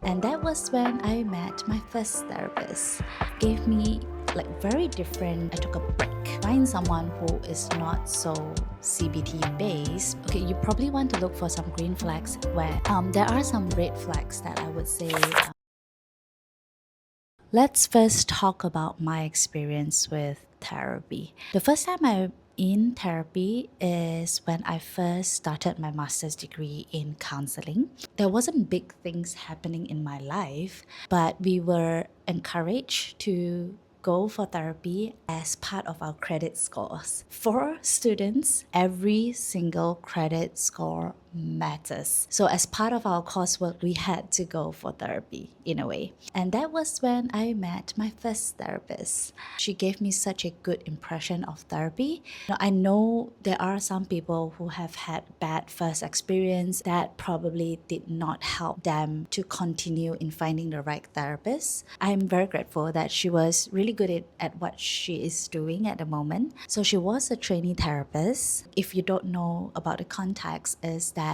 And that was when I met my first therapist. Gave me very different. I took a break. Find someone who is not so CBT based. Okay, you probably want to look for some green flags where there are some red flags that I would say. Let's first talk about my experience with therapy. The first time I in therapy is when I first started my master's degree in counseling. There wasn't big things happening in my life, but we were encouraged to go for therapy as part of our credit scores. For students, every single credit score matters. So as part of our coursework, we had to go for therapy in a way. And that was when I met my first therapist. She gave me such a good impression of therapy. Now, I know there are some people who have had bad first experience that probably did not help them to continue in finding the right therapist. I'm very grateful that she was really good at what she is doing at the moment. So she was a trainee therapist. If you don't know about the context, is that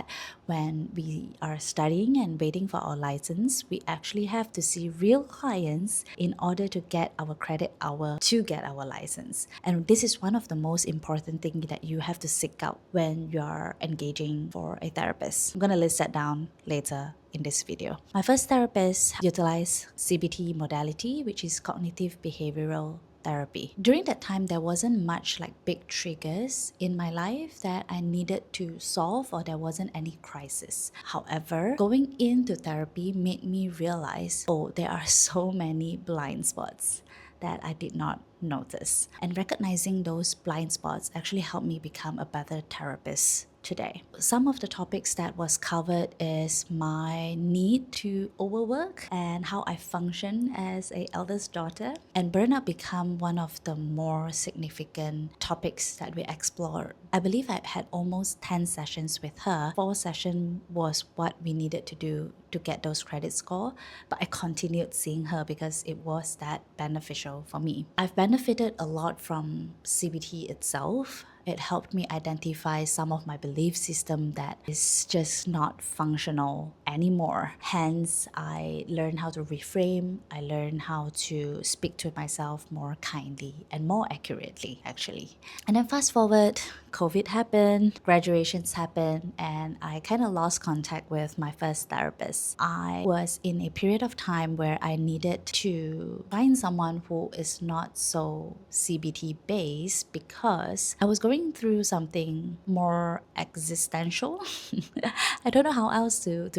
when we are studying and waiting for our license, we actually have to see real clients in order to get our credit hour to get our license. And this is one of the most important things that you have to seek out when you are engaging for a therapist. I'm going to list that down later in this video. My first therapist utilized CBT modality, which is cognitive behavioral therapy. During that time, there wasn't much big triggers in my life that I needed to solve, or there wasn't any crisis. However, going into therapy made me realize, oh, there are so many blind spots that I did not notice. And recognizing those blind spots actually helped me become a better therapist today. Some of the topics that was covered is my need to overwork and how I function as an eldest daughter. And burnout become one of the more significant topics that we explored. I believe I had almost 10 sessions with her. 4 sessions was what we needed to do to get those credit score, but I continued seeing her because it was that beneficial for me. I've benefited a lot from CBT itself. It helped me identify some of my belief system that is just not functional anymore. Hence, I learned how to reframe. I learned how to speak to myself more kindly and more accurately, actually. And then fast forward, COVID happened, graduations happened, and I kind of lost contact with my first therapist. I was in a period of time where I needed to find someone who is not so CBT based because I was going through something more existential. I don't know how else to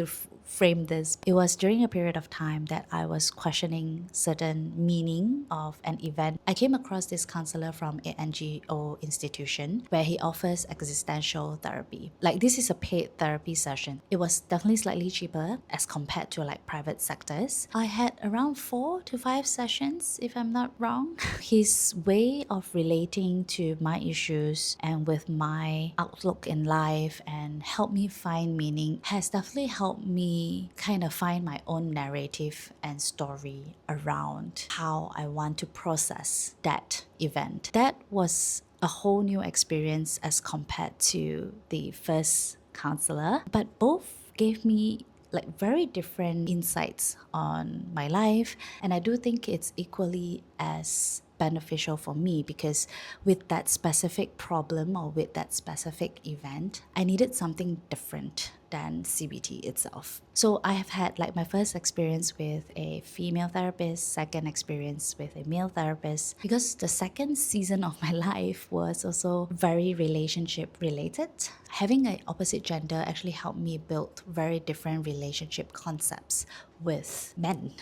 frame this. It was during a period of time that I was questioning certain meaning of an event. I came across this counselor from an NGO institution where he offers existential therapy. This is a paid therapy session. It was definitely slightly cheaper as compared to private sectors. I had around 4 to 5 sessions, if I'm not wrong. His way of relating to my issues and with my outlook in life and help me find meaning has definitely helped me kind of find my own narrative and story around how I want to process that event. That was a whole new experience as compared to the first counselor, but both gave me very different insights on my life, and I do think it's equally as beneficial for me because with that specific problem or with that specific event, I needed something different than CBT itself. So I have had my first experience with a female therapist, second experience with a male therapist, because the second season of my life was also very relationship related. Having an opposite gender actually helped me build very different relationship concepts with men.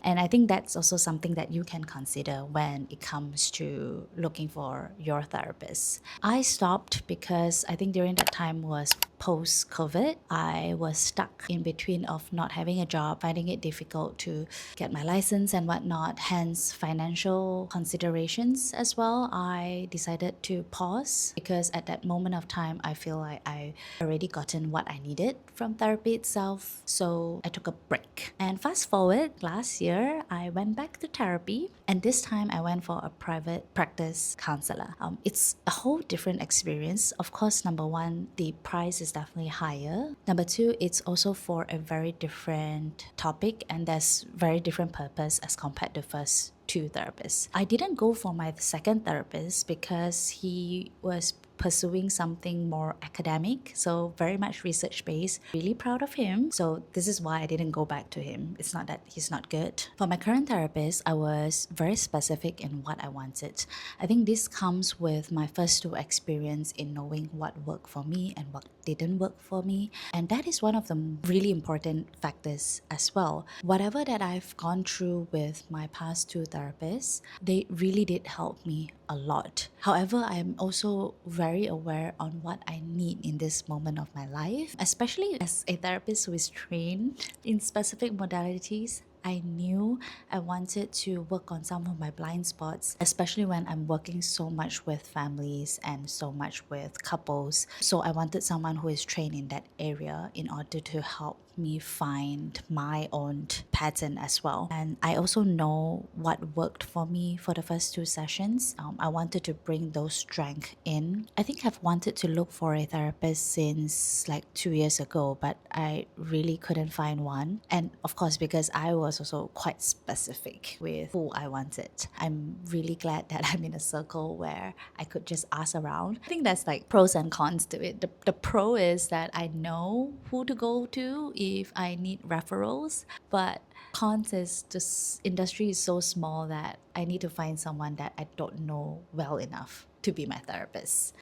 And I think that's also something that you can consider when it comes to looking for your therapist. I stopped because I think during that time was post-COVID. I was stuck in between of not having a job, finding it difficult to get my license and whatnot, hence financial considerations as well. I decided to pause because at that moment of time, I feel like I already gotten what I needed from therapy itself. So I took a break. And fast forward, last year I went back to therapy, and this time I went for a private practice counselor. It's a whole different experience. Of course, number one, the price is definitely higher. Number two, it's also for a very different topic, and there's very different purpose as compared to first two therapists. I didn't go for my second therapist because he was pursuing something more academic, so very much research based. Really proud of him. So this is why I didn't go back to him. It's not that he's not good. For my current therapist, I was very specific in what I wanted. I think this comes with my first two experience in knowing what worked for me and what didn't work for me. And that is one of the really important factors as well. Whatever that I've gone through with my past two therapists, they really did help me a lot. However, I'm also very aware on what I need in this moment of my life, especially as a therapist who is trained in specific modalities. I knew I wanted to work on some of my blind spots, especially when I'm working so much with families and so much with couples. So I wanted someone who is trained in that area in order to help me find my own pattern as well. And I also know what worked for me for the first two sessions. I wanted to bring those strengths in. I think I've wanted to look for a therapist since like 2 years ago, but I really couldn't find one. And of course, because I was also quite specific with who I wanted. I'm really glad that I'm in a circle where I could just ask around. I think that's like pros and cons to it. The pro is that I know who to go to if I need referrals, but cons is just industry is so small that I need to find someone that I don't know well enough to be my therapist.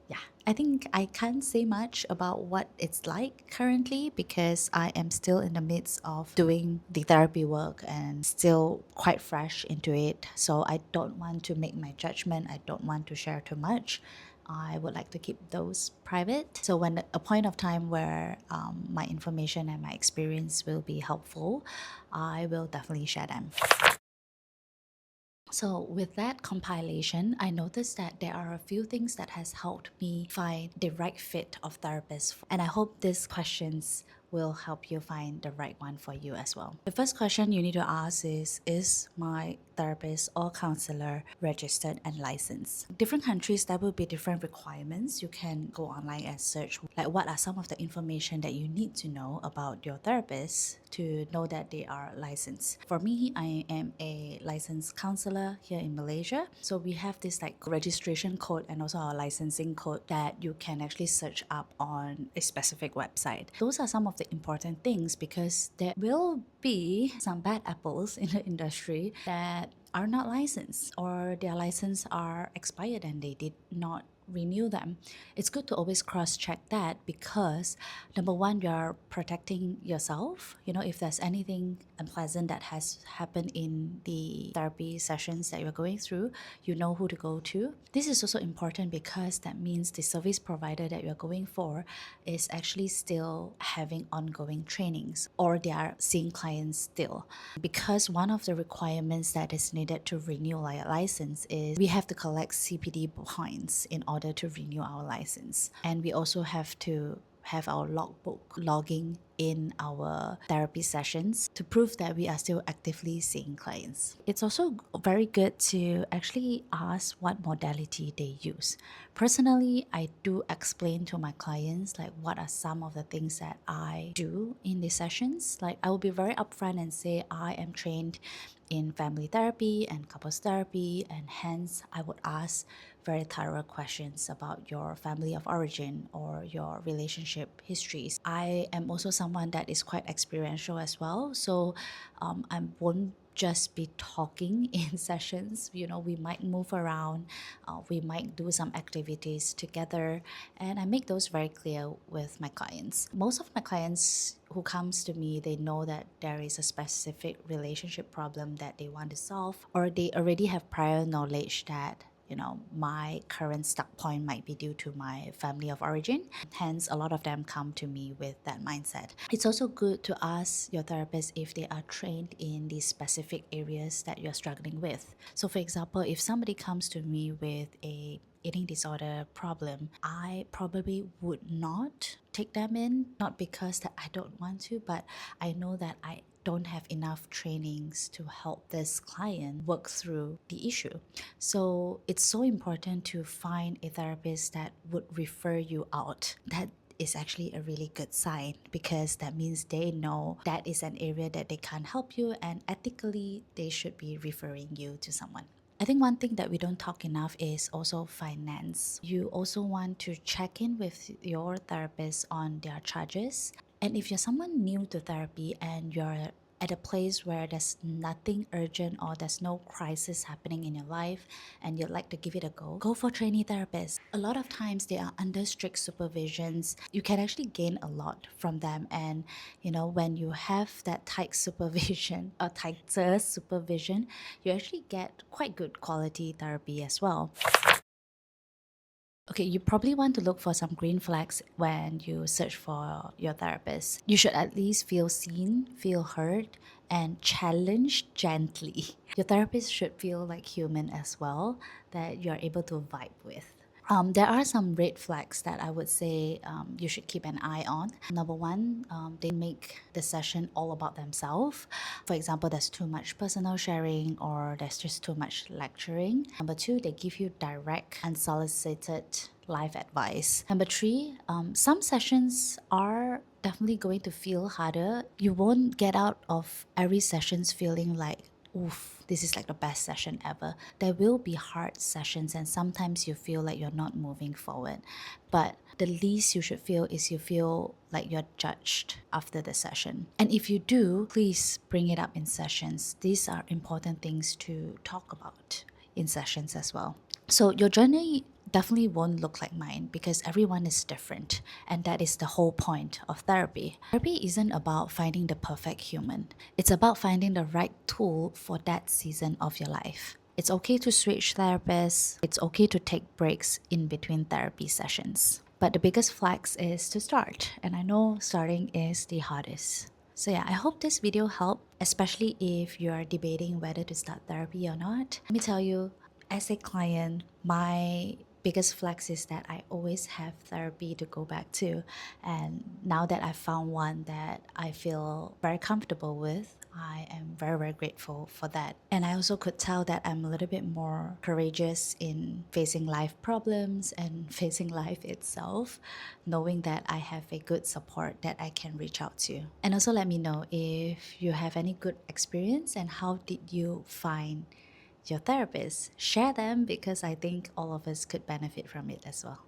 Yeah, I think I can't say much about what it's like currently because I am still in the midst of doing the therapy work and still quite fresh into it. So I don't want to make my judgment. I don't want to share too much. I would like to keep those private. So when a point of time where my information and my experience will be helpful, I will definitely share them. So with that compilation, I noticed that there are a few things that has helped me find the right fit of therapist. And I hope these questions will help you find the right one for you as well. The first question you need to ask is my therapist or counselor registered and licensed? Different countries, there will be different requirements. You can go online and search like what are some of the information that you need to know about your therapist to know that they are licensed. For me, I am a licensed counselor here in Malaysia. So we have this like registration code and also our licensing code that you can actually search up on a specific website. Those are some of the important things because there will be some bad apples in the industry that are not licensed or their license are expired and they did not renew them. It's good to always cross-check that because number one, you're protecting yourself. You know, if there's anything unpleasant that has happened in the therapy sessions that you're going through, you know who to go to. This is also important because that means the service provider that you're going for is actually still having ongoing trainings or they are seeing clients still. Because one of the requirements that is needed to renew our license is we have to collect CPD points in order to renew our license. And we also have to have our logbook logging in our therapy sessions to prove that we are still actively seeing clients. It's also very good to actually ask what modality they use. Personally, I do explain to my clients like what are some of the things that I do in the sessions. Like I will be very upfront and say I am trained in family therapy and couples therapy, and hence I would ask very thorough questions about your family of origin or your relationship histories. I am also someone that is quite experiential as well, so I won't just be talking in sessions. You know, we might move around, we might do some activities together, and I make those very clear with my clients. Most of my clients who comes to me, they know that there is a specific relationship problem that they want to solve, or they already have prior knowledge that my current stuck point might be due to my family of origin. Hence, a lot of them come to me with that mindset. It's also good to ask your therapist if they are trained in the specific areas that you're struggling with. So for example, if somebody comes to me with a eating disorder problem, I probably would not take them in, not because that I don't want to, but I know that I don't have enough trainings to help this client work through the issue. So it's so important to find a therapist that would refer you out. That is actually a really good sign, because that means they know that is an area that they can't help you, and ethically they should be referring you to someone. I think one thing that we don't talk enough is also finance. You also want to check in with your therapist on their charges. And if you're someone new to therapy and you're at a place where there's nothing urgent or there's no crisis happening in your life and you'd like to give it a go for trainee therapists. A lot of times they are under strict supervisions. You can actually gain a lot from them, and when you have that tight supervision or tighter supervision, you actually get quite good quality therapy as well. Okay, you probably want to look for some green flags when you search for your therapist. You should at least feel seen, feel heard, and challenged gently. Your therapist should feel like human as well, that you're able to vibe with. There are some red flags that I would say you should keep an eye on. Number one, they make the session all about themselves. For example, there's too much personal sharing or there's just too much lecturing. Number two, they give you direct, unsolicited life advice. Number three, some sessions are definitely going to feel harder. You won't get out of every sessions feeling like, oof, this is like the best session ever. There will be hard sessions, and sometimes you feel like you're not moving forward. But the least you should feel is you feel like you're judged after the session. And if you do, please bring it up in sessions. These are important things to talk about in sessions as well. So your journey definitely won't look like mine, because everyone is different, and that is the whole point of therapy. Therapy isn't about finding the perfect human. It's about finding the right tool for that season of your life. It's okay to switch therapists. It's okay to take breaks in between therapy sessions. But the biggest flex is to start, and I know starting is the hardest. So yeah, I hope this video helped, especially if you're debating whether to start therapy or not. Let me tell you, as a client, my biggest flex is that I always have therapy to go back to. And now that I've found one that I feel very comfortable with, I am very, very grateful for that. And I also could tell that I'm a little bit more courageous in facing life problems and facing life itself, knowing that I have a good support that I can reach out to. And also let me know if you have any good experience and how did you find your therapist. Share them, because I think all of us could benefit from it as well.